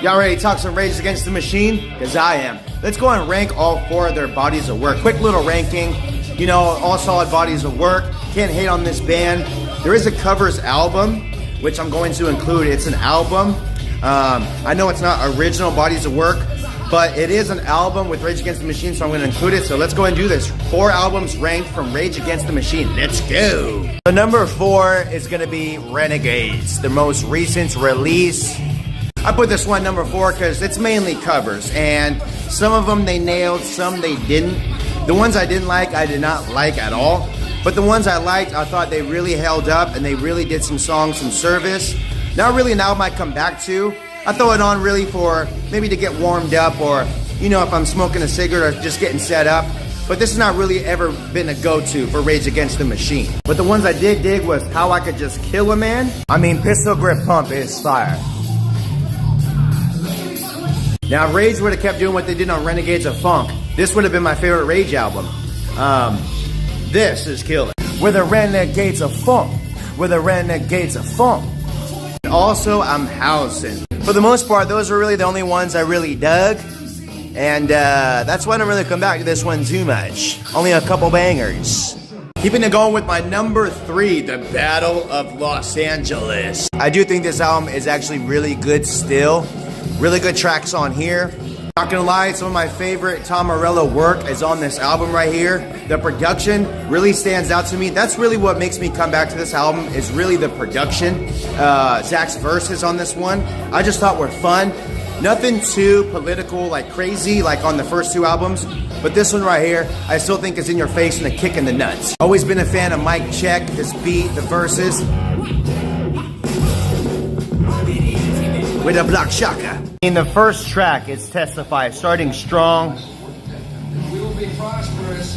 Y'all ready to talk some Rage Against the Machine? Because I am. Let's go and rank all 4 of their bodies of work. Quick little ranking. You know, all solid bodies of work. Can't hate on this band. There is a covers album, which I'm going to include. It's an album. I know it's not original bodies of work, but it is an album with Rage Against the Machine, so I'm going to include it. So let's go and do this. 4 albums ranked from Rage Against the Machine. Let's go. So number 4 is going to be Renegades, the most recent release. I put this one number 4 because it's mainly covers, and some of them they nailed, some they didn't. The ones I didn't like, I did not like at all. But the ones I liked, I thought they really held up and they really did some songs, some service. Not really an album I come back to. I throw it on really for maybe to get warmed up, or, you know, if I'm smoking a cigarette or just getting set up. But this has not really ever been a go-to for Rage Against the Machine. But the ones I did dig was How I Could Just Kill a Man. I mean, Pistol Grip Pump is fire. Now, if Rage would have kept doing what they did on Renegades of Funk, this would have been my favorite Rage album. This is killer. We're the Renegades of Funk. We're the Renegades of Funk. Also, I'm housing. For the most part, those were really the only ones I really dug. And that's why I don't really come back to this one too much. Only a couple bangers. Keeping it going with my number 3, The Battle of Los Angeles. I do think this album is actually really good still. Really good tracks on here. Not gonna lie, some of my favorite Tom Morello work is on this album right here. The production really stands out to me. That's really what makes me come back to this album, is really the production. Zach's verses on this one, I just thought were fun. Nothing too political, like crazy, like on the first 2 albums. But this one right here, I still think is in your face and a kick in the nuts. Always been a fan of Mike Check, his beat, the verses. With a block shaka. In the first track, it's Testify, starting strong.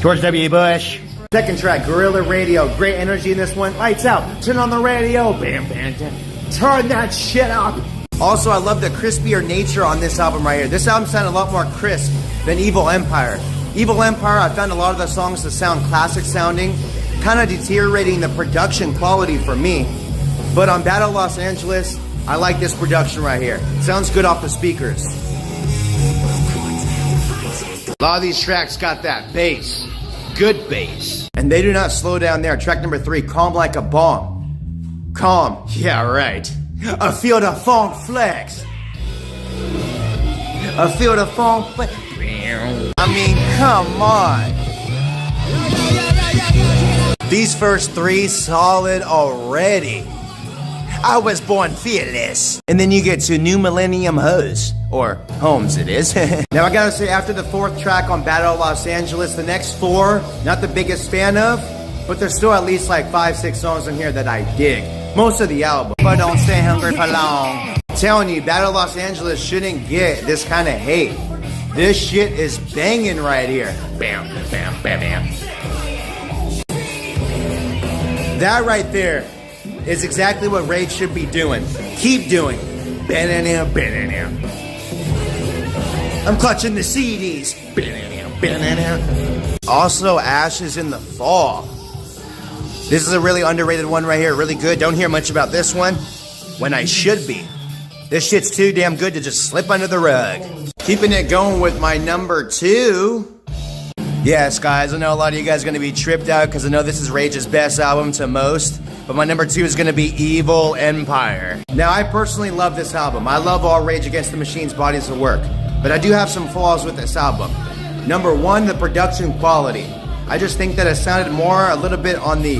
George W. Bush. Second track, Guerrilla Radio. Great energy in this one. Lights out. Turn on the radio. Bam, bam, bam. Turn that shit up. Also, I love the crispier nature on this album right here. This album sounded a lot more crisp than Evil Empire. Evil Empire, I found a lot of the songs to sound classic sounding, kind of deteriorating the production quality for me. But on Battle of Los Angeles, I like this production right here. Sounds good off the speakers. A lot of these tracks got that bass. Good bass. And they do not slow down there. Track number 3, Calm Like a Bomb. Calm. Yeah, right. I feel the funk flex. I feel the funk flex. I mean, come on. These first 3 solid already. I was born fearless. And then you get to New Millennium Hose. Or Homes it is. Now I gotta say, after the 4th track on Battle of Los Angeles, the next 4, not the biggest fan of, but there's still at least like 5-6 songs in here that I dig. Most of the album. But don't stay hungry for long. I'm telling you, Battle of Los Angeles shouldn't get this kind of hate. This shit is banging right here. Bam, bam, bam, bam. That right there is exactly what Rage should be doing. Keep doing. I'm clutching the CDs. Also, Ashes in the Fall. This is a really underrated one right here. Really good. Don't hear much about this one when I should be. This shit's too damn good to just slip under the rug. Keeping it going with my number 2. Yes, guys, I know a lot of you guys are going to be tripped out because I know this is Rage's best album to most. But my number 2 is going to be Evil Empire. Now, I personally love this album. I love all Rage Against the Machine's bodies of work. But I do have some flaws with this album. Number 1, the production quality. I just think that it sounded more a little bit on the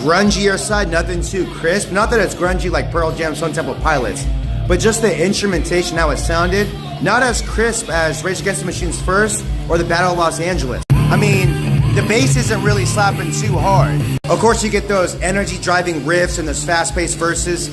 grungier side, nothing too crisp. Not that it's grungy like Pearl Jam, Stone Temple Pilots, but just the instrumentation, how it sounded, not as crisp as Rage Against the Machine's first or the Battle of Los Angeles. I mean, the bass isn't really slapping too hard. Of course, you get those energy-driving riffs and those fast-paced verses,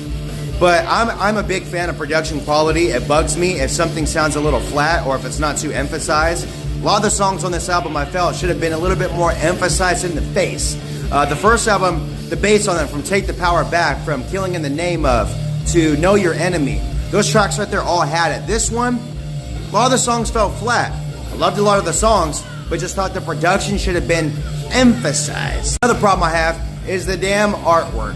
but I'm a big fan of production quality. It bugs me if something sounds a little flat or if it's not too emphasized. A lot of the songs on this album I felt should have been a little bit more emphasized in the face. The first album, the bass on it, from Take the Power Back, from Killing in the Name Of, to Know Your Enemy. Those tracks right there all had it. This one, a lot of the songs felt flat. I loved a lot of the songs, but just thought the production should have been emphasized. Another problem I have is the damn artwork.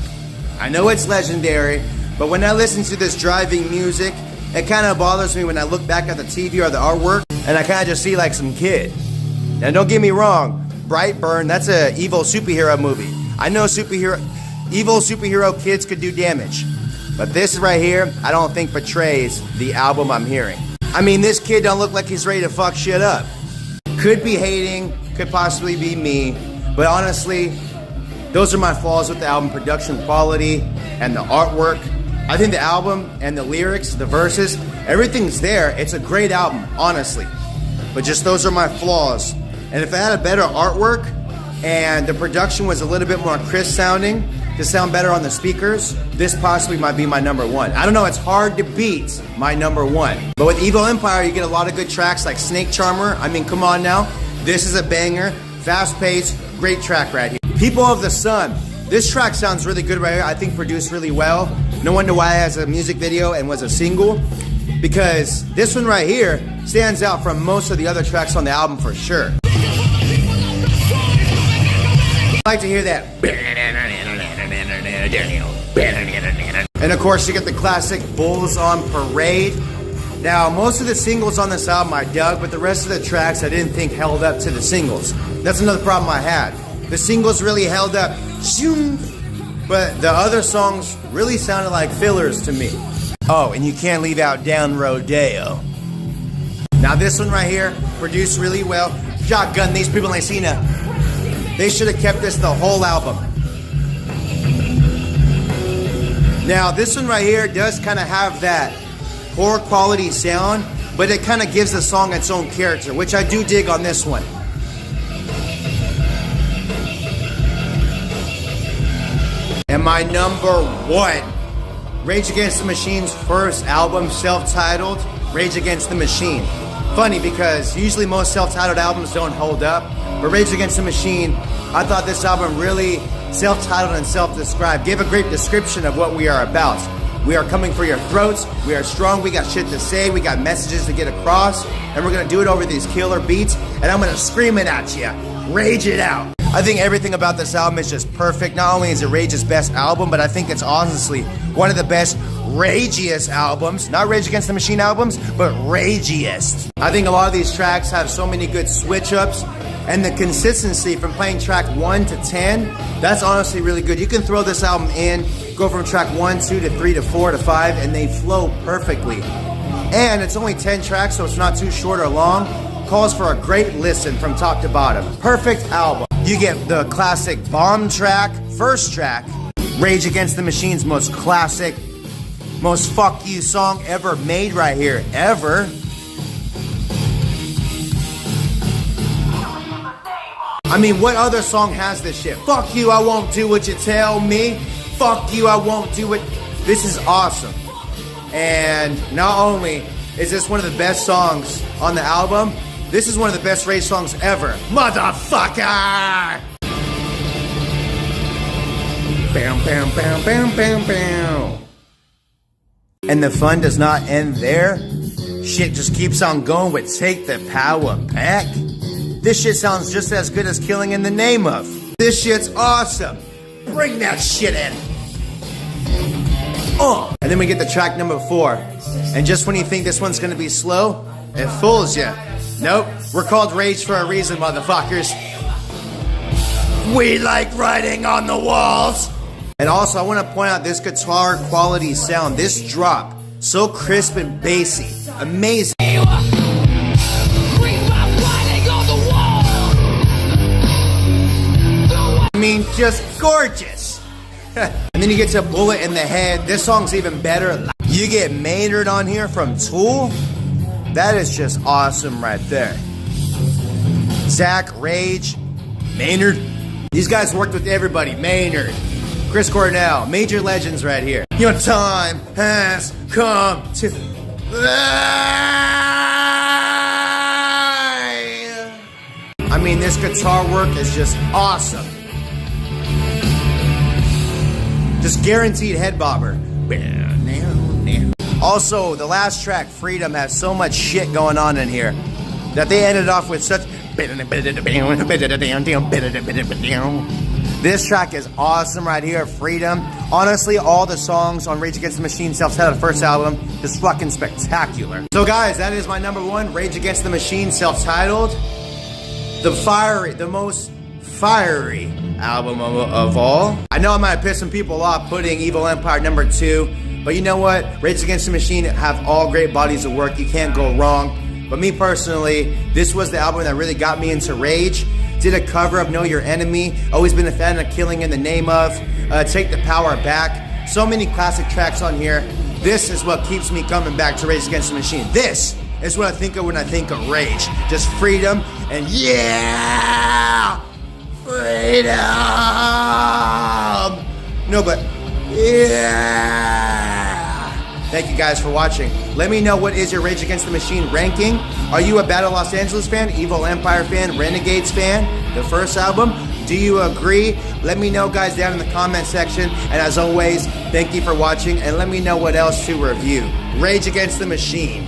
I know it's legendary, but when I listen to this driving music, it kind of bothers me when I look back at the TV or the artwork, and I kind of just see like some kid. Now don't get me wrong, Brightburn, that's an evil superhero movie. I know evil superhero kids could do damage, but this right here, I don't think portrays the album I'm hearing. I mean, this kid don't look like he's ready to fuck shit up. Could be hating, could possibly be me, but honestly, those are my flaws with the album: production quality and the artwork. I think the album and the lyrics, the verses, everything's there. It's a great album, honestly. But just those are my flaws. And if it had a better artwork and the production was a little bit more crisp sounding, to sound better on the speakers, this possibly might be my number one. I don't know, it's hard to beat my number one. But with Evil Empire, you get a lot of good tracks like Snake Charmer. I mean, come on now. This is a banger, fast-paced, great track right here. People of the Sun. This track sounds really good right here. I think produced really well. No wonder why it has a music video and was a single, because this one right here stands out from most of the other tracks on the album for sure. I like to hear that. And of course you get the classic Bulls on Parade. Now most of the singles on this album I dug, but the rest of the tracks I didn't think held up to the singles. That's another problem I had. The singles really held up, but the other songs really sounded like fillers to me. Oh, and you can't leave out Down Rodeo. Now this one right here, produced really well. Shotgun, these people ain't seen it. They should have kept this the whole album. Now this one right here does kind of have that poor quality sound, but it kind of gives the song its own character, which I do dig on this one. And my number one, Rage Against the Machine's first album, self-titled, Rage Against the Machine. Funny because usually most self-titled albums don't hold up, but Rage Against the Machine, I thought this album really self-titled and self-described, gave a great description of what we are about. We are coming for your throats, we are strong, we got shit to say, we got messages to get across, and we're gonna do it over these killer beats, and I'm gonna scream it at you, rage it out. I think everything about this album is just perfect. Not only is it Rage's best album, but I think it's honestly one of the best ragiest albums. Not Rage Against the Machine albums, but ragiest. I think a lot of these tracks have so many good switch-ups, and the consistency from playing track 1 to 10, that's honestly really good. You can throw this album in, go from track 1, 2 to 3 to 4 to 5, and they flow perfectly. And it's only 10 tracks, so it's not too short or long. Calls for a great listen from top to bottom. Perfect album. You get the classic bomb track, first track, Rage Against the Machine's most classic, most fuck you song ever made right here, ever. I mean, what other song has this shit? Fuck you, I won't do what you tell me. Fuck you, I won't do it. This is awesome. And not only is this one of the best songs on the album, this is one of the best Rage songs ever. Motherfucker! Bam, bam, bam, bam, bam, bam. And the fun does not end there. Shit just keeps on going with Take the Power Back. This shit sounds just as good as Killing in the Name of. This shit's awesome. Bring that shit in. And then we get the track number 4. And just when you think this one's gonna be slow, it fools you. Nope, we're called Rage for a reason, motherfuckers. We like writing on the walls. And also, I want to point out this guitar quality sound, this drop, so crisp and bassy, amazing. I mean, just gorgeous. And then you get to Bullet in the Head. This song's even better. You get Maynard on here from Tool. That is just awesome right there. Zach, Rage, Maynard. These guys worked with everybody. Maynard, Chris Cornell, major legends right here. Your time has come to... I mean, this guitar work is just awesome. Just guaranteed head bobber. Also, the last track, Freedom, has so much shit going on in here that they ended off with such... This track is awesome right here, Freedom. Honestly, all the songs on Rage Against the Machine self-titled first album is fucking spectacular. So guys, that is my number one, Rage Against the Machine self-titled. The most fiery album of all. I know I might have pissed some people off putting Evil Empire number 2, but you know what? Rage Against the Machine have all great bodies of work. You can't go wrong. But me personally, this was the album that really got me into Rage. Did a cover of Know Your Enemy. Always been a fan of Killing in the Name of. Take the Power Back. So many classic tracks on here. This is what keeps me coming back to Rage Against the Machine. This is what I think of when I think of Rage. Just freedom and yeah! Freedom! No, but yeah! Thank you guys for watching. Let me know, what is your Rage Against the Machine ranking? Are you a Battle Los Angeles fan, Evil Empire fan, Renegades fan, the first album? Do you agree? Let me know, guys, down in the comment section. And as always, thank you for watching, and let me know what else to review. Rage Against the Machine.